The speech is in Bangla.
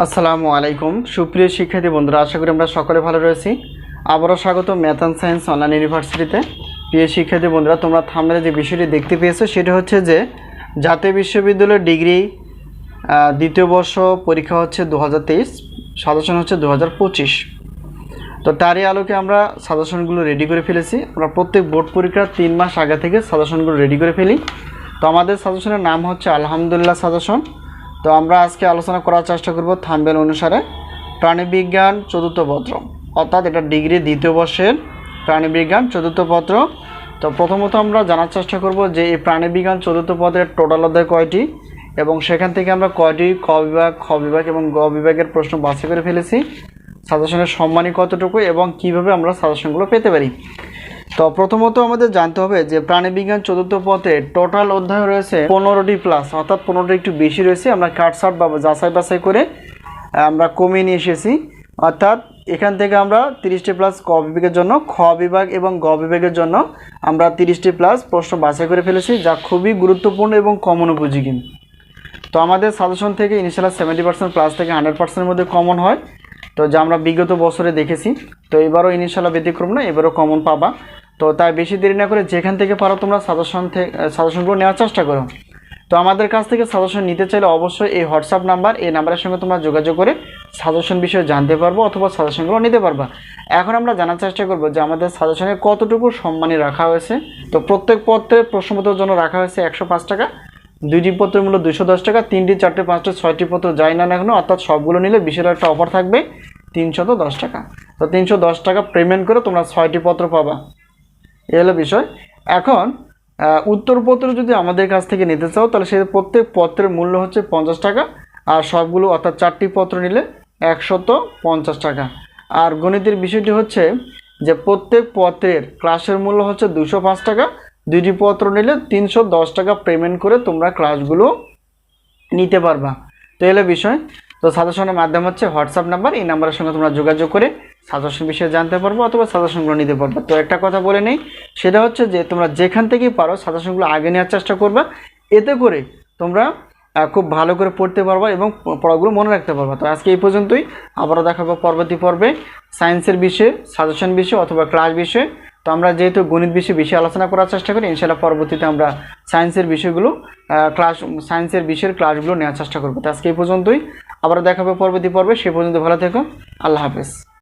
আসসালামু আলাইকুম সুপ্রিয় শিক্ষার্থী বন্ধুরা, আশা করি আমরা সকলে ভালো রয়েছি। আবারও স্বাগত ম্যাথ অ্যান্ড সায়েন্স অনলাইন ইউনিভার্সিটিতে। প্রিয় শিক্ষার্থী বন্ধুরা, তোমরা থাম্বনেলে যে বিষয়টি দেখতে পেয়েছো সেটা হচ্ছে যে জাতীয় বিশ্ববিদ্যালয়ের ডিগ্রি দ্বিতীয় বর্ষ পরীক্ষা হচ্ছে 2023, সাজেশন হচ্ছে 2025। তো তারই আলোকে আমরা সাজেশনগুলো রেডি করে ফেলেছি। আমরা প্রত্যেক বোর্ড পরীক্ষার 3 মাস আগে থেকে সাজেশনগুলো রেডি করে ফেলি। তো আমাদের সাজেশনের নাম হচ্ছে আলহামদুলিল্লাহ সাজেশন। তো আমরা আজকে আলোচনা করার চেষ্টা করব থাম্বনেল অনুসারে প্রাণীবিজ্ঞান চতুর্থ পত্র, অর্থাৎ এটা ডিগ্রি দ্বিতীয় বর্ষের প্রাণীবিজ্ঞান চতুর্থ পত্র। তো প্রথমত আমরা জানার চেষ্টা করব যে এই প্রাণীবিজ্ঞান চতুর্থ পত্রের টোটাল অধ্যায় কয়টি এবং সেখান থেকে আমরা কয়টি ক বিভাগ, খ বিভাগ এবং গ বিভাগের প্রশ্ন বাছাই করে ফেলেছি, সাজেশনের সম্মানই কতটুকু এবং কিভাবে আমরা সাজেশনগুলো পেতে পারি। তো প্রথমত আমাদের জানতে হবে যে প্রাণীবিজ্ঞান চতুর্থ পত্রে টোটাল অধ্যায় রয়েছে 15টি প্লাস, অর্থাৎ 15টি একটু বেশি রয়েছে। আমরা কাটছাট বা যাচাই বাছাই করে আমরা কমিয়ে নিয়ে এসেছি, অর্থাৎ এখান থেকে আমরা 30টি প্লাস ক বিভাগের জন্য, খ বিভাগ এবং গ বিভাগের জন্য আমরা 30টি প্লাস প্রশ্ন বাছাই করে ফেলেছি, যা খুবই গুরুত্বপূর্ণ এবং কমন উপযোগী। তো আমাদের সাজেশন থেকে ইনিশিয়াল 70% প্লাস থেকে 100%-এর মধ্যে কমন হয়, তো যা আমরা বিগত বছরে দেখেছি। তো এবারও ইনশাআল্লাহ ব্যতিক্রম না, এবারও কমন পাবা। তো তাই বেশি দেরি না করে যেখান থেকে পারো তোমরা সাজেশনগুলো নেওয়ার চেষ্টা করো। তো আমাদের কাছ থেকে সাজেশন নিতে চাইলে অবশ্যই এই হোয়াটসঅ্যাপ নাম্বার, এই নাম্বারের সঙ্গে তোমরা যোগাযোগ করে সাজেশন বিষয়ে জানতে পারবো অথবা সাজেশনগুলো নিতে পারবা। এখন আমরা জানার চেষ্টা করবো যে আমাদের সাজেশনে কতটুকু সম্মানী রাখা হয়েছে। তো প্রত্যেক পত্রের প্রশ্নপত্রের জন্য রাখা হয়েছে 105 টাকা, 2টি পত্রের মূল্য 210 টাকা, 3টি, 4টে, 5টে, 6টি পত্র যাই না কেন, অর্থাৎ সবগুলো নিলে বিশেষ একটা অফার থাকবে 310 টাকা। তো 310 টাকা পেমেন্ট করে তোমরা 6টি পত্র পাবা, এ হলো বিষয়। এখন উত্তরপত্র যদি আমাদের কাছ থেকে নিতে চাও তাহলে সে প্রত্যেক পত্রের মূল্য হচ্ছে 50 টাকা, আর সবগুলো অর্থাৎ 4টি পত্র নিলে 150 টাকা। আর গণিতের বিষয়টি হচ্ছে যে প্রত্যেক পত্রের ক্লাসের মূল্য হচ্ছে 205 টাকা, 2টি পত্র নিলে 310 টাকা পেমেন্ট করে তোমরা ক্লাসগুলো নিতে পারবা। তো এলো বিষয়। তো সাজেশনের মাধ্যম হচ্ছে হোয়াটসঅ্যাপ নাম্বার, এই নাম্বারের সঙ্গে তোমরা যোগাযোগ করে সাজেশন বিষয়ে জানতে পারবো অথবা সাজেশনগুলো নিতে পারবে। তো একটা কথা বলে নেই, সেটা হচ্ছে যে তোমরা যেখান থেকেই পারো সাজেশনগুলো আগে নেওয়ার চেষ্টা করবা, এতে করে তোমরা খুব ভালো করে পড়তে পারবা এবং পড়াগুলো মনে রাখতে পারবা। তো আজকে এই পর্যন্তই, আবারও দেখাবো পরবর্তী পর্বে সায়েন্সের বিষয়ে, সাজেশন বিষয়ে অথবা ক্লাস বিষয়ে। তো আমরা যেহেতু গণিত বিষয়ে বেশি আলোচনা করার চেষ্টা করি, ইনশাআল্লাহ পরবর্তীতে আমরা সায়েন্সের বিষয়গুলো সায়েন্সের বিষয়ের ক্লাসগুলো নেওয়ার চেষ্টা করবো। তো আজকে এই পর্যন্তই, আবারও দেখাবো পরবর্তী পর্বে। সে পর্যন্ত ভালো থেকো, আল্লাহ হাফেজ।